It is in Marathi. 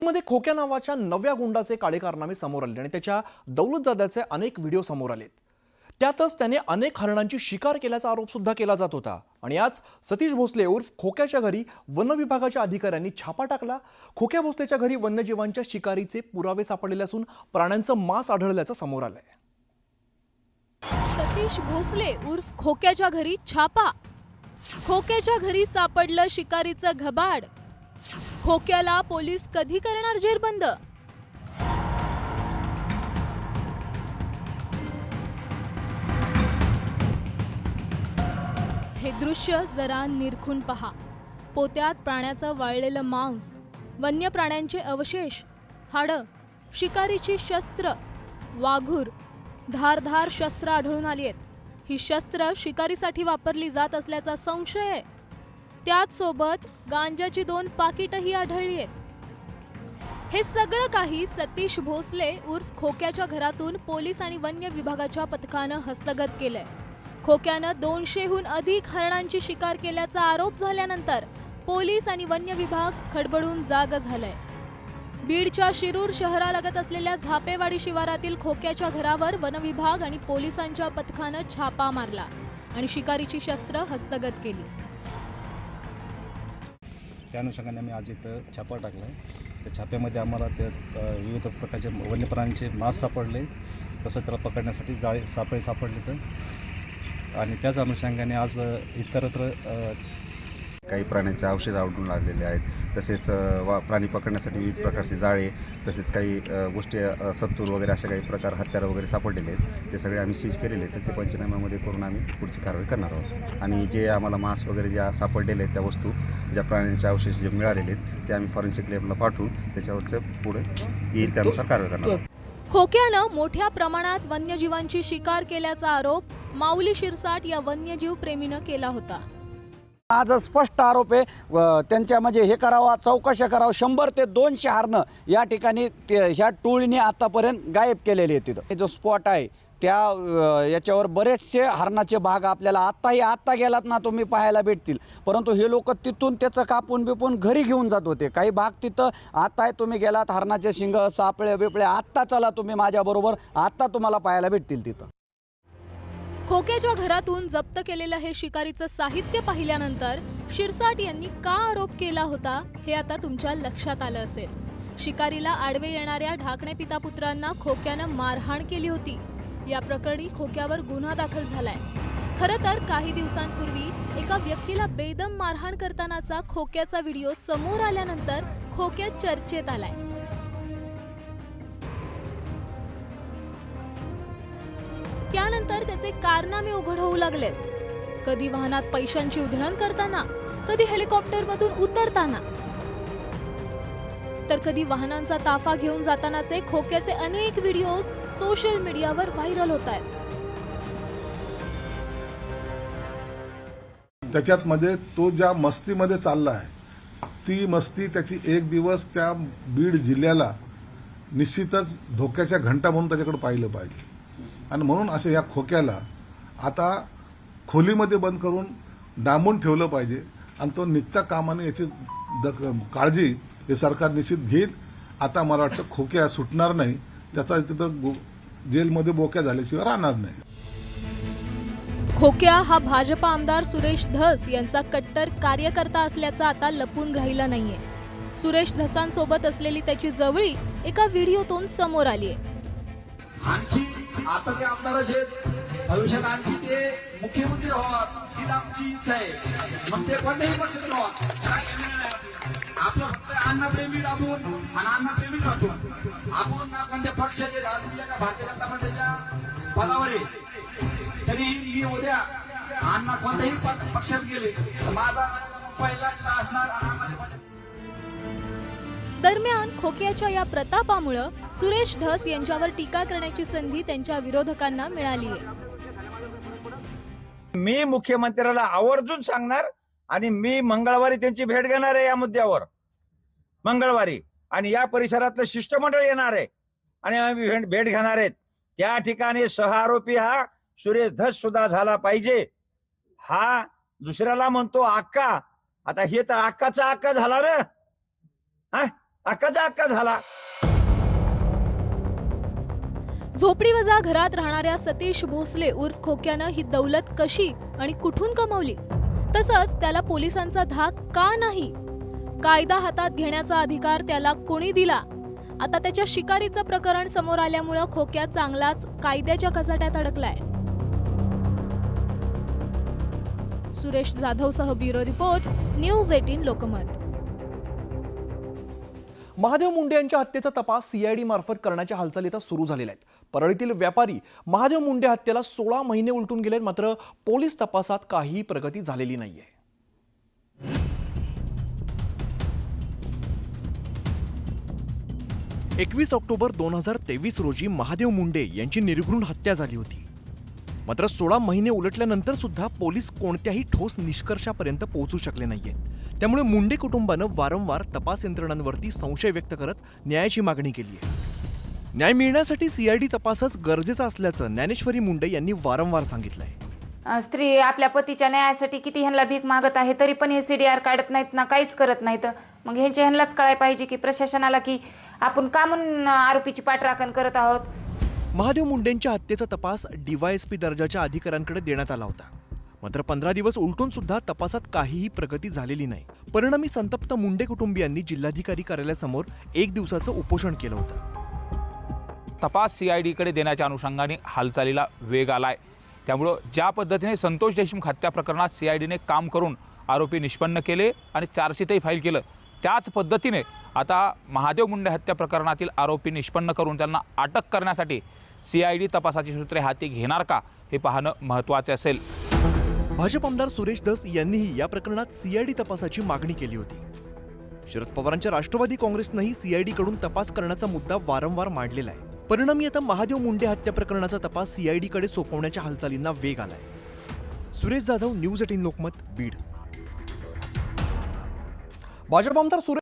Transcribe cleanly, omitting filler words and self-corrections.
मध्ये खोक्या नावाच्या नव्या गुंडाचे काळे कारनामे समोर आले आणि त्याच्या दौलतजाद्याचे अनेक व्हिडिओ समोर आलेत। त्यातच त्याने अनेक हरणांची शिकार केल्याचा आरोप सुद्धा केला जात होता। आणि आज सतीश भोसले उर्फ खोक्याच्या घरी वन विभागाच्या अधिकाऱ्यांनी छापा टाकला। खोक्या भोसलेच्या घरी वन्यजीवांच्या शिकारीचे पुरावे सापडलेले असून प्राण्यांचं मांस आढळल्याचं समोर आलंय। सतीश भोसले उर्फ खोक्याच्या घरी छापा। खोक्याच्या घरी सापडलं शिकारीचं घबाड। खोक्याला पोलीस कधी करणार जेरबंद? हे दृश्य जरा निरखून पहा। पोत्यात प्राण्याचं वाळलेलं मांस, वन्य प्राण्यांचे अवशेष, हाडं, शिकारीची शस्त्र, वाघूर, धारधार शस्त्र आढळून आली आहेत। ही शस्त्र शिकारीसाठी वापरली जात असल्याचा संशय आहे। त्याच सोबत गांजाची 2 पाकिटही आढळली आहेत। हे सगळं काही सतीश भोसले उर्फ खोक्याच्या घरातून पोलीस आणि वन्य विभागाच्या पथकानं हस्तगत केलंय। खोक्यानं 200हून अधिक हरणांची शिकार केल्याचा आरोप झाल्यानंतर पोलीस आणि वन्य विभाग खडबडून जाग झालाय। बीडच्या शिरूर शहरालगत असलेल्या झापेवाडी शिवारातील खोक्याच्या घरावर वन विभाग आणि पोलिसांच्या पथकानं छापा मारला आणि शिकारीची शस्त्र हस्तगत केली। त्या अनुषंगाने आम्ही आज इथं छापा टाकला आहे। त्या छाप्यामध्ये आम्हाला त्या विविध प्रकारचे वन्य प्राण्यांचे मांस सापडले, तसं त्याला पकडण्यासाठी जाळे सापळे सापडले तर। आणि त्याच अनुषंगाने आज इतरत्र काही प्राण्यांचे अवशेष आढळून लागलेले आहेत। तसेच प्राणी पकडण्यासाठी विविध प्रकारचे जाळे, तसेच काही गोष्टी सत्तूर वगैरे अशा काही प्रकार हत्यारं वगैरे सापडलेले आहेत। ते सगळे आम्ही सीज केलेले आहेत। ते पंचनाम्यामध्ये करून आम्ही पुढची कारवाई करणार आहोत। आणि जे आम्हाला मांस वगैरे ज्या सापडलेले आहेत, त्या वस्तू ज्या प्राण्यांचे अवशेष जे मिळालेले आहेत ते आम्ही फॉरेन्सिक लॅबला पाठवून त्याच्यावरचं पुढे येईल त्यानुसार कारवाई करणार आहोत। खोक्यानं मोठ्या प्रमाणात वन्यजीवांची शिकार केल्याचा आरोप माऊली शिरसाट या वन्यजीव प्रेमीनं केला होता। आज स्पष्ट आरोप आहे, त्यांच्या म्हणजे हे करावा, चौकशा करावं। 100 ते 200 हरणं या ठिकाणी ह्या टोळीने आतापर्यंत गायब केलेले आहेत। तिथं जो स्पॉट आहे त्या याच्यावर बरेचसे हरणाचे भाग आपल्याला आत्ता गेलात ना तुम्ही पाहायला भेटतील। परंतु हे लोक तिथून त्याचं कापून बिपून घरी घेऊन जात होते। काही भाग तिथं आता आहे, तुम्ही गेलात हरणाचे शिंग, सापळे बिपळे आत्ता चला तुम्ही माझ्याबरोबर, आत्ता तुम्हाला पाहायला भेटतील तिथं। खोक्याच्या घरातून जप्त केलेलं हे शिकारीचं साहित्य पाहिल्यानंतर शिरसाट यांनी का आरोप केला होता हे आता तुमच्या लक्षात आलं असेल। शिकारीला आडवे येणाऱ्या ढाकणे पिता पुत्रांना खोक्यानं मारहाण केली होती। या प्रकरणी खोक्यावर गुन्हा दाखल झालाय। खरं तर काही दिवसांपूर्वी एका व्यक्तीला बेदम मारहाण करतानाचा खोक्याचा व्हिडिओ समोर आल्यानंतर खोक्या चर्चेत आलाय। त्यानंतर त्याचे कारनामे उघड होऊ लागलेत। कधी वाहनात पैशांची उधळण करताना, कधी हेलिकॉप्टरमधून उतरताना, तर कधी वाहनांचा ताफा घेऊन जातानाचे खोक्याचे अनेक व्हिडिओज सोशल मीडियावर व्हायरल होत आहेत। त्याच्यात मध्ये तो ज्या मस्तीमध्ये चालला आहे, ती मस्ती त्याची एक दिवस त्या बीड जिल्ह्याला निश्चितच धोक्याच्या घंटा म्हणून त्याच्याकडे पाहिलं पाहिजे। आणि म्हणून असं या खोक्याला आता खोलीमध्ये बंद करून डांबून ठेवलं पाहिजे। आणि तो निघता कामाने याची काळजी हे सरकार निश्चित घेईल। आता मला वाटतं खोक्या सुटणार नाही, त्याचा तिथं जेलमध्ये बोक्या झाल्याशिवाय राहणार नाही। खोक्या हा भाजप आमदार सुरेश धस यांचा कट्टर कार्यकर्ता असल्याचा आता लपून राहिला नाहीये। सुरेश धसांसोबत असलेली त्याची जवळी एका व्हिडिओतून समोर आलीय। आणखी आता ते आमदार आहेत, भविष्यात आणखी ते मुख्यमंत्री व्हावं हीच आमची इच्छा आहे। मग ते कोणत्याही पक्षात व्हावं, आपलं फक्त अन्नप्रेमी राहून आणि अन्नप्रेमीच राहतो। आपण ना कोणत्या पक्षाचे राजकीय का भारतीय जनता पार्टीच्या पदावर आहे, तरी मी उद्या अण्णा कोणत्याही पक्षात गेले तर माझा पहिला असणार। दरम्यान खोक्याच्या या प्रतापामुळे सुरेश धस यांच्यावर टीका करण्याची संधी त्यांच्या विरोधकांना मिळाली आहे। मी मुख्यमंत्र्याला आवर्जून सांगणार आणि मी मंगळवारी त्यांची भेट घेणार आहे या मुद्द्यावर, मंगळवारी। आणि या परिसरातलं शिष्टमंडळ येणार आहे आणि आम्ही भेट घेणार आहेत। त्या ठिकाणी सहआरोपी हा सुरेश धस सुद्धा झाला पाहिजे। हा दुसऱ्याला म्हणतो आक्का, आता हे तर आक्काचा आक्का झाला ना। हा अक्काचा अक्का झाला. झोपडीवजा घरात राहणाऱ्या सतीश भोसले उर्फ खोक्यानं ही दौलत कशी आणि कुठून कमावली, तसंच त्याला पोलिसांचा धाक का नाही, कायदा हातात घेण्याचा अधिकार त्याला कोणी दिला. आता त्याच्या शिकारीचं प्रकरण समोर आल्यामुळं खोक्या चांगलाच कायद्याच्या कचाट्यात अडकलाय. सुरेश जाधवसह bureau report, news 18 Lokmat. Mahadev Munde यांच्या हत्येचा तपास सीआयडी मार्फत करण्याच्या हालचाली आता सुरू झालेल्या आहेत. परळीतील व्यापारी महादेव मुंडे हत्येला 16 महिने उलटून गेलेत, मात्र पोलीस तपासात काहीही प्रगती झालेली नाहीये. एकवीस ऑक्टोबर 2023 रोजी महादेव मुंडे यांची निर्घृण हत्या झाली होती. मात्र 16 महिने उलटल्यानंतर सुद्धा पोलीस कोणत्याही ठोस निष्कर्षापर्यंत पोहोचू शकले नाहीयेत. त्यामुळे मुंडे कुटुंबानं वारंवार तपास यंत्रणांवरती संशय व्यक्त करत न्यायाची मागणी केली आहे. न्याय मिळण्यासाठी सीआयडी तपासच गरजेचा असल्याचं ज्ञानेश्वरी मुंडे यांनी वारंवार सांगितलंय. स्त्री आपल्या पतीच्या न्यायासाठी किती ह्यांना भीक मागत आहे, तरी पण हे CDR काढत नाहीत ना, काहीच करत नाहीत. मग ह्यांनाच कळायला पाहिजे की प्रशासनाला की आपण का म्हणून आरोपीची पाठराखण करत आहोत. महादेव मुंडेंच्या हत्येचा तपास DYSP दर्जाच्या अधिकाऱ्यांकडे देण्यात आला होता. मात्र 15 दिवस उलटून सुद्धा तपासात काहीही प्रगती झालेली नाही. परिणामी संतप्त मुंडे कुटुंबियांनी जिल्हाधिकारी कार्यालयासमोर 1 दिवसाचं उपोषण केलं होतं. तपास CIDकडे देण्याच्या अनुषंगाने हालचालीला वेग आलाय. त्यामुळं ज्या पद्धतीने संतोष देशमुख हत्या प्रकरणात CIDने काम करून आरोपी निष्पन्न केले आणि चार्जशीटही फाईल केलं, त्याच पद्धतीने आता महादेव मुंडे हत्या प्रकरणातील आरोपी निष्पन्न करून त्यांना अटक करण्यासाठी CID तपासाची सूत्रे हाती घेणार का, हे पाहणं महत्त्वाचे असेल. भाजप आमदार सुरेश धस यांनीही या प्रकरणात CID तपासाची मागणी केली होती. शरद पवारांच्या राष्ट्रवादी काँग्रेसनंही CID कडून तपास करण्याचा मुद्दा वारंवार मांडलेला आहे. परिणामी आता महादेव मुंडे हत्या प्रकरणाचा तपास CID कडे सोपवण्याच्या हालचालींना वेग आलाय. सुरेश जाधव, न्यूज 18 लोकमत, बीड. भाजप आमदार सुरेश